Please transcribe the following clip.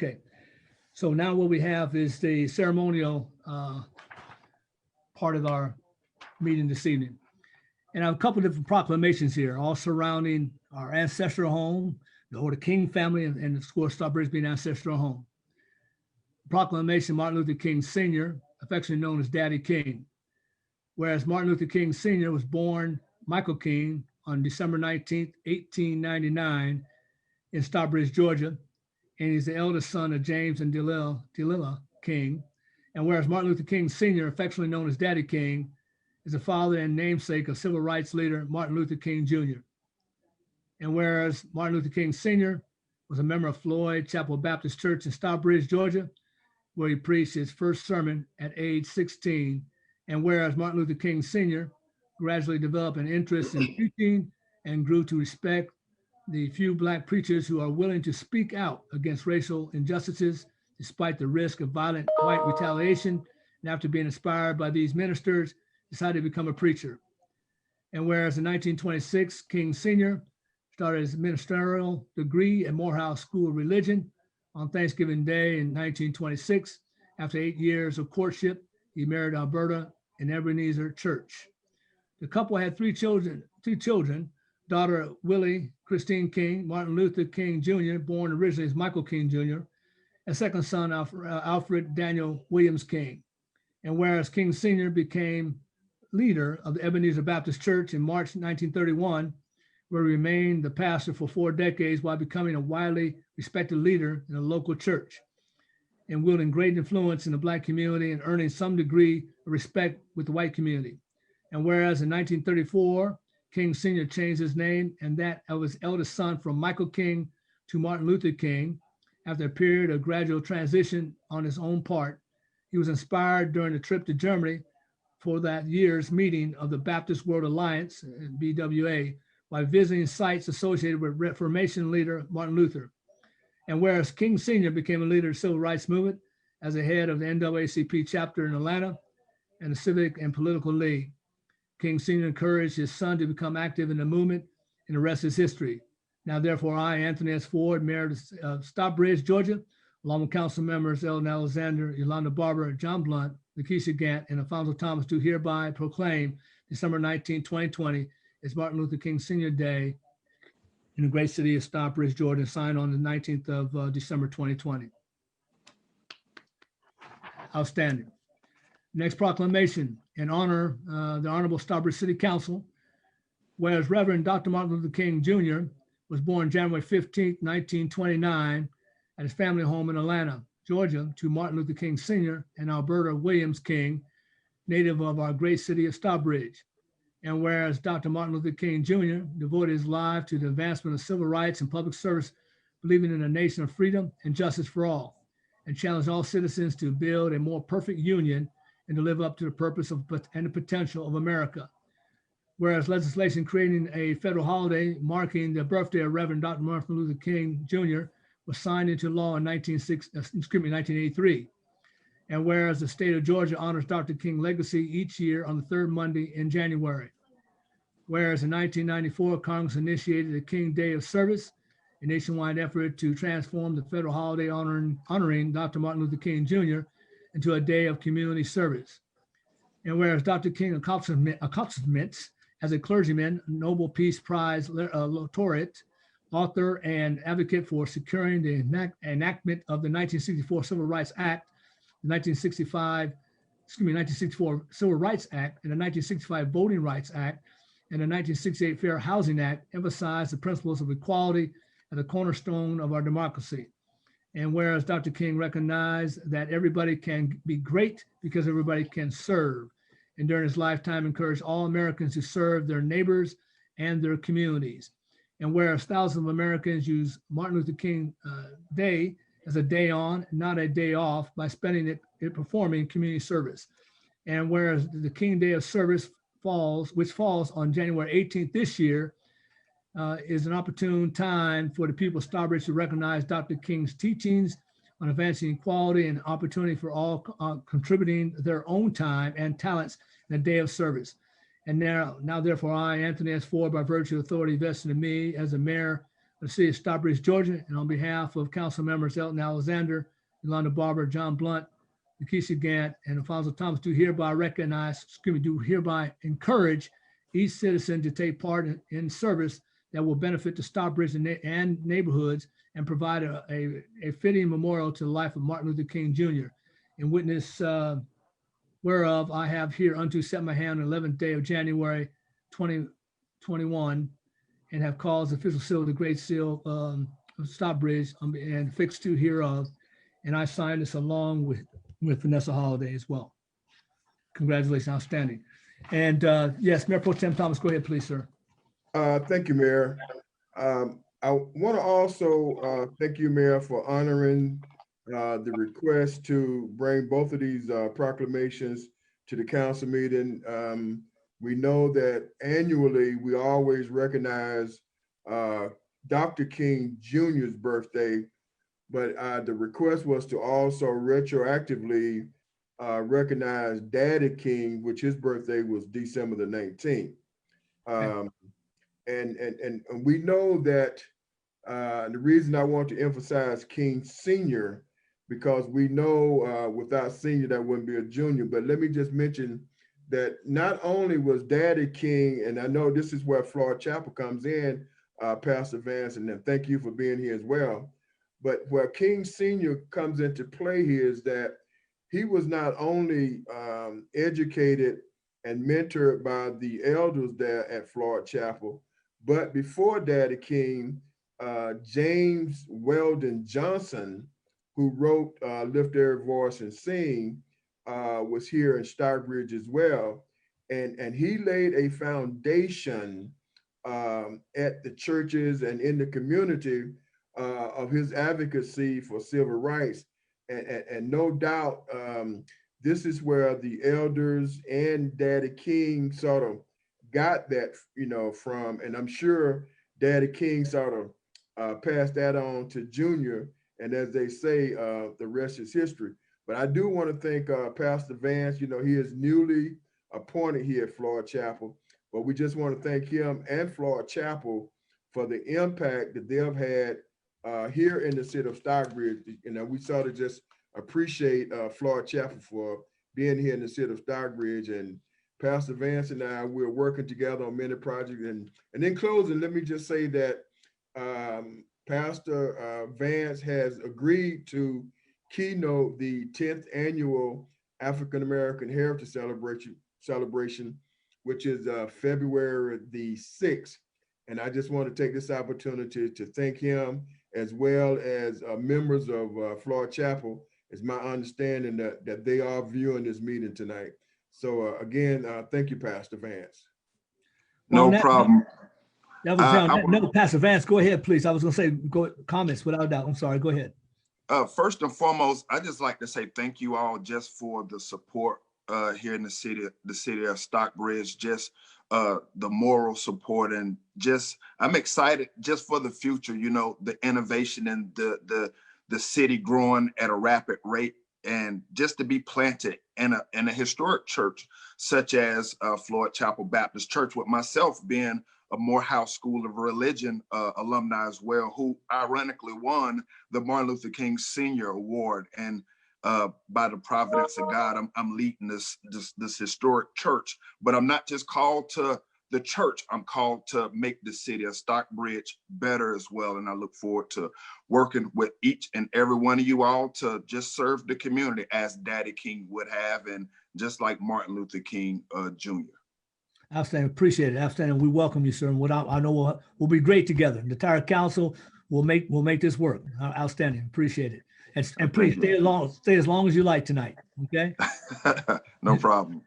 Okay, so now what we have is the ceremonial part of our meeting this evening. And I have a couple of different proclamations here, all surrounding our ancestral home, the King family, and of course, Stockbridge being ancestral home. Proclamation, Martin Luther King Sr., affectionately known as Daddy King. Whereas Martin Luther King Sr. was born Michael King on December 19th, 1899 in Stockbridge, Georgia, and he's the eldest son of James and Delilah King. And whereas Martin Luther King Sr., affectionately known as Daddy King, is the father and namesake of civil rights leader Martin Luther King Jr. And whereas Martin Luther King Sr. was a member of Floyd Chapel Baptist Church in Stockbridge, Georgia, where he preached his first sermon at age 16. And whereas Martin Luther King Sr. gradually developed an interest in preaching and grew to respect the few Black preachers who are willing to speak out against racial injustices, despite the risk of violent white retaliation, and after being inspired by these ministers, decided to become a preacher. And whereas in 1926, King Sr. started his ministerial degree at Morehouse School of Religion on Thanksgiving Day in 1926. After 8 years of courtship, he married Alberta in Ebenezer Church. The couple had two children, daughter Willie Christine King, Martin Luther King Jr., born originally as Michael King Jr., and second son, Alfred Daniel Williams King. And whereas King Sr. became leader of the Ebenezer Baptist Church in March 1931, where he remained the pastor for 4 decades while becoming a widely respected leader in a local church and wielding great influence in the Black community and earning some degree of respect with the white community. And whereas in 1934, King Sr. changed his name and that of his eldest son from Michael King to Martin Luther King after a period of gradual transition on his own part. He was inspired during the trip to Germany for that year's meeting of the Baptist World Alliance, BWA, by visiting sites associated with Reformation leader Martin Luther. And whereas King Sr. became a leader of the Civil Rights Movement as the head of the NAACP chapter in Atlanta and the Civic and Political League, King Sr. encouraged his son to become active in the movement, and the rest is history. Now, therefore, I, Anthony S. Ford, Mayor of Stockbridge, Georgia, along with council members Ellen Alexander, Yolanda Barber, John Blunt, Lakeisha Gant, and Alfonso Thomas, do hereby proclaim December 19, 2020 as Martin Luther King Sr. Day in the great city of Stockbridge, Georgia, signed on the 19th of December 2020. Outstanding. Next proclamation in honor the Honorable Stockbridge City Council, whereas Reverend Dr. Martin Luther King Jr. was born January 15, 1929 at his family home in Atlanta, Georgia, to Martin Luther King Sr. and Alberta Williams King, native of our great city of Stockbridge. And whereas Dr. Martin Luther King Jr. devoted his life to the advancement of civil rights and public service, believing in a nation of freedom and justice for all, and challenged all citizens to build a more perfect union and to live up to the purpose of and the potential of America. Whereas legislation creating a federal holiday marking the birthday of Reverend Dr. Martin Luther King Jr. was signed into law in 1983. And whereas the state of Georgia honors Dr. King's legacy each year on the third Monday in January. Whereas in 1994, Congress initiated the King Day of Service, a nationwide effort to transform the federal holiday honoring Dr. Martin Luther King Jr. into a day of community service. And whereas Dr. King accomplishments as a clergyman, Nobel Peace Prize laureate, author, and advocate for securing the enactment of the 1964 Civil Rights Act, the 1964 Civil Rights Act, and the 1965 Voting Rights Act, and the 1968 Fair Housing Act emphasized the principles of equality as a cornerstone of our democracy. And whereas Dr. King recognized that everybody can be great because everybody can serve, and during his lifetime encouraged all Americans to serve their neighbors and their communities. And whereas thousands of Americans use Martin Luther King Day as a day on, not a day off, by spending it performing community service. And whereas the King Day of Service which falls on January 18th this year, is an opportune time for the people of Stockbridge to recognize Dr. King's teachings on advancing equality and opportunity for all contributing their own time and talents in a day of service. And now therefore, I, Anthony S. Ford, by virtue of authority vested in me as the mayor of the City of Stockbridge, Georgia, and on behalf of council members Elton Alexander, Yolanda Barber, John Blunt, Lakeisha Gant, and Alfonso Thomas, do hereby encourage each citizen to take part in service that will benefit the Stockbridge and neighborhoods and provide a fitting memorial to the life of Martin Luther King Jr. In witness whereof I have here unto set my hand on the 11th day of January 2021 and have caused the official seal of the Great Seal of Stockbridge and fixed to hereof. And I signed this along with Vanessa Holiday as well. Congratulations, outstanding. And yes, Mayor Pro Tem Thomas, go ahead, please, sir. Thank you, Mayor. I want to also thank you, Mayor, for honoring the request to bring both of these proclamations to the council meeting. We know that annually we always recognize Dr. King Jr.'s birthday, but the request was to also retroactively recognize Daddy King, which his birthday was December the 19th. And we know that the reason I want to emphasize King Sr., because we know without Senior, that wouldn't be a junior. But let me just mention that not only was Daddy King, and I know this is where Floyd Chapel comes in, Pastor Vance, and then thank you for being here as well. But where King Sr. comes into play here is that he was not only educated and mentored by the elders there at Floyd Chapel, but before Daddy King, James Weldon Johnson, who wrote Lift Every Voice and Sing, was here in Stockbridge as well. And he laid a foundation at the churches and in the community of his advocacy for civil rights. And no doubt, this is where the elders and Daddy King sort of got that, from, and I'm sure Daddy King sort of passed that on to Junior. And as they say, the rest is history. But I do want to thank Pastor Vance. He is newly appointed here at Floyd Chapel, but we just want to thank him and Floyd Chapel for the impact that they've had here in the city of Stockbridge. We sort of just appreciate Floyd Chapel for being here in the city of Stockbridge. And Pastor Vance and I, we're working together on many projects. And in closing, let me just say that Pastor Vance has agreed to keynote the 10th annual African American Heritage Celebration, which is February the 6th. And I just want to take this opportunity to thank him, as well as members of Floyd Chapel. It's my understanding that they are viewing this meeting tonight. So again, thank you, Pastor Vance. No problem. That was no, Pastor Vance, go ahead, please. I was going to say comments without a doubt. I'm sorry, go ahead. First and foremost, I just like to say thank you all just for the support here in the city of Stockbridge, just the moral support, and just I'm excited just for the future. The innovation and the city growing at a rapid rate, and just to be planted in a historic church such as Floyd Chapel Baptist Church, with myself being a Morehouse School of Religion alumni as well, who ironically won the Martin Luther King Senior Award. And by the providence of God, I'm leading this historic church. But I'm not just called to the church, I'm called to make the city of Stockbridge better as well. And I look forward to working with each and every one of you all to just serve the community as Daddy King would have, and just like Martin Luther King Jr. Outstanding. Appreciate it. Outstanding. We welcome you, sir. And I know we'll be great together. The entire council will make this work. Outstanding. Appreciate it. And please stay as long as you like tonight. Okay. No problem.